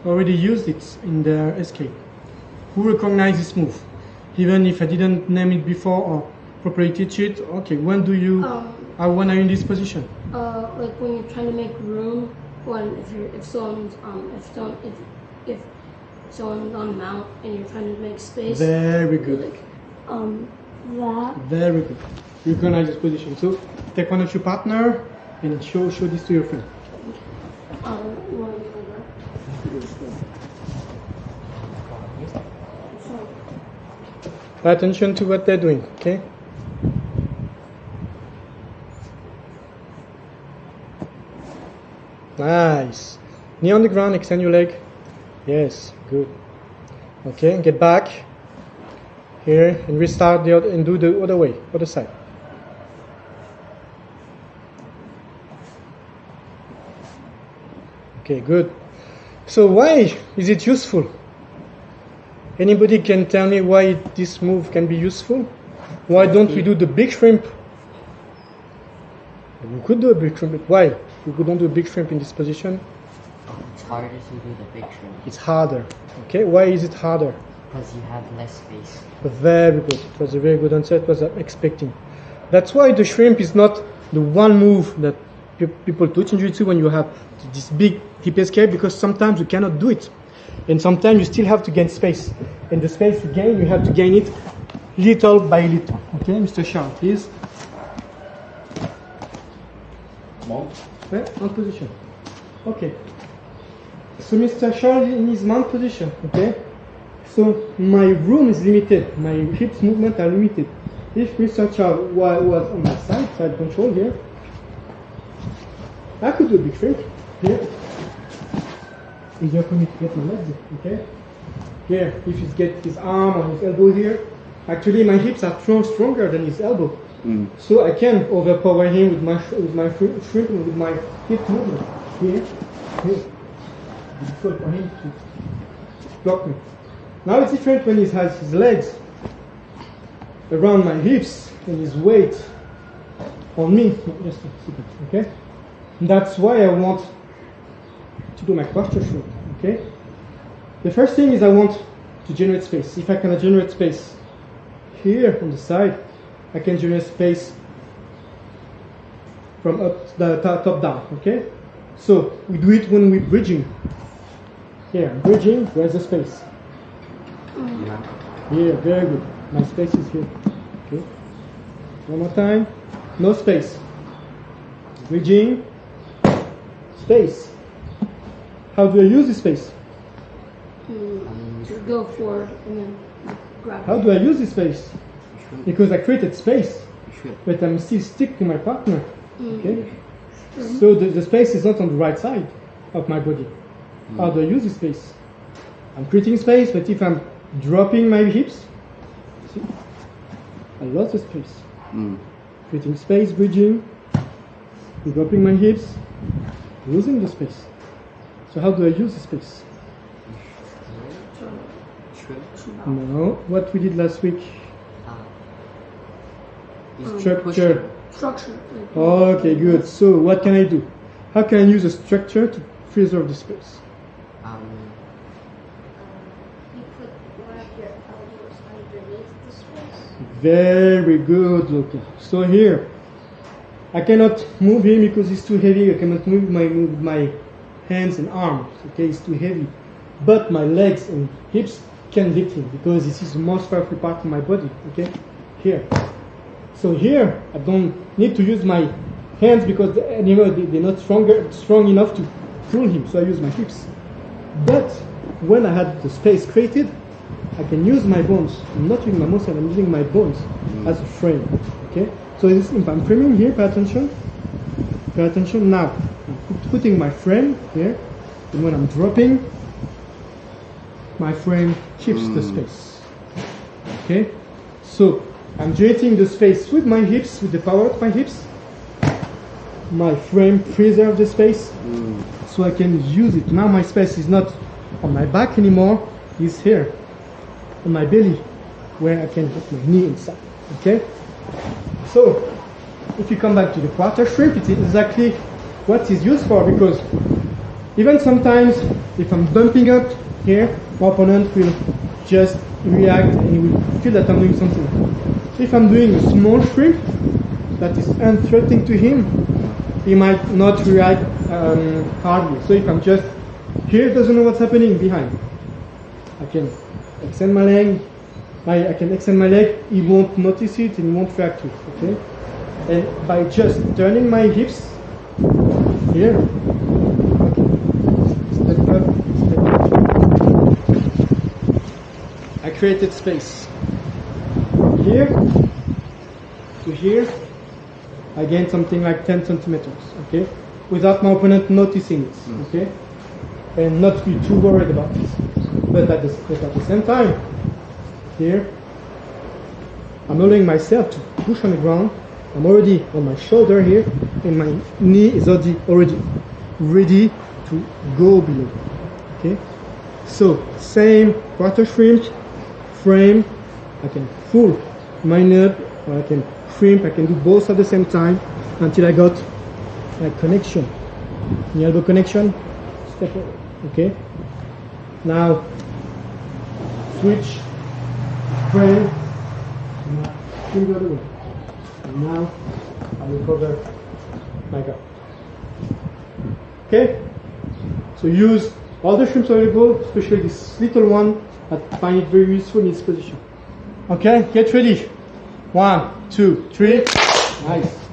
already used it in their escape. Who recognizes this move? Even if I didn't name it before or properly teach it, okay, when do you, when are you in this position? Like when you're trying to make room, if someone's on mount and you're trying to make space. Very good. Like, that. Very good. You recognize this position. So take one of your partner and show this to your friend. Pay attention to what they're doing, okay? Nice. Knee on the ground, extend your leg. Yes, good. Okay, get back here and restart the other and do the other way, other side. Okay, good. So why is it useful? Anybody can tell me why this move can be useful? Why don't we do the big shrimp? We could do a big shrimp, but why? We couldn't do a big shrimp in this position. It's harder to do the big shrimp. It's harder. Okay, why is it harder? Because you have less space. Very good. It was a very good answer. It was expecting. That's why the shrimp is not the one move that people do in jiu-jitsu when you have this big hip escape, because sometimes you cannot do it. And sometimes you still have to gain space. And the space you gain, you have to gain it little by little. Okay, Mr. Charles, please. Mount. Mount position. Okay. So Mr. Charles in his mount position. Okay. So my room is limited. My hips movement are limited. If Mr. Charles was on my side control here, I could do a big shrimp here. Easier for me to get my legs, okay? Here, if he gets his arm or his elbow here, actually my hips are stronger than his elbow. So I can overpower him with my shrimp and with my hip movement. Here. It's difficult for him to block me. Now it's different when he has his legs around my hips and his weight on me. Just a second, okay? And that's why I want to do my posture shrimp, okay? The first thing is I want to generate space. If I can generate space here on the side, I can generate space from top down, okay? So we do it when we're bridging. Here, bridging, where's the space? Here, very good. My space is here, okay? One more time, no space. Bridging, space. How do I use this space? Just go forward and then grab. How do I use this space? Because I created space, but I'm still stick to my partner. Okay. So the space is not on the right side of my body. How do I use this space? I'm creating space, but if I'm dropping my hips, see, I lost the space. Creating space, bridging, dropping my hips, losing the space. So how do I use the space? No, what we did last week. Structure. Okay, good. So what can I do? How can I use a structure to preserve the space? You put one of your elbows underneath the space. Very good, Luca. So here, I cannot move him because he's too heavy. I cannot move my hands and arms. Okay, it's too heavy. But my legs and hips can lift him because this is the most powerful part of my body. Okay, here. So here, I don't need to use my hands because they're not strong enough to pull him. So I use my hips. But when I had the space created, I can use my bones. I'm not using my muscle. I'm using my bones as a frame. Okay. So this, if I'm framing here, pay attention. Pay attention now. I'm putting my frame here, and when I'm dropping, my frame keeps the space. Okay. So I'm generating the space with my hips, with the power of my hips. My frame preserves the space, so I can use it. Now my space is not on my back anymore, it's here, on my belly, where I can put my knee inside, okay? So, if you come back to the quarter shrimp, it's exactly what is used for, because Even sometimes, if I'm bumping up here, my opponent will just react and he will feel that I'm doing something. So if I'm doing a small shrimp that is unthreatening to him, he might not react hardly. So if I'm just here, doesn't know what's happening behind, I can extend my leg. I can extend my leg. He won't notice it and he won't react to it. Okay, and by just turning my hips here, okay, step up, step up. I created space. From here to here, I gained something like 10 centimeters. Okay, without my opponent noticing it. Okay, and not be too worried about this. But at the same time, here, I'm allowing myself to push on the ground. I'm already on my shoulder here, and my knee is already ready to go below. Okay, so same quarter shrimp, frame. I can full mine up, or I can shrimp. I can do both at the same time until I got my connection, the elbow connection. Step over. Okay. Now switch, frame, finger the way. And now I will cover my guard. Okay? So use all the shrimps available, especially this little one. I find it very useful in this position. Okay? Get ready. 1, 2, 3. Nice.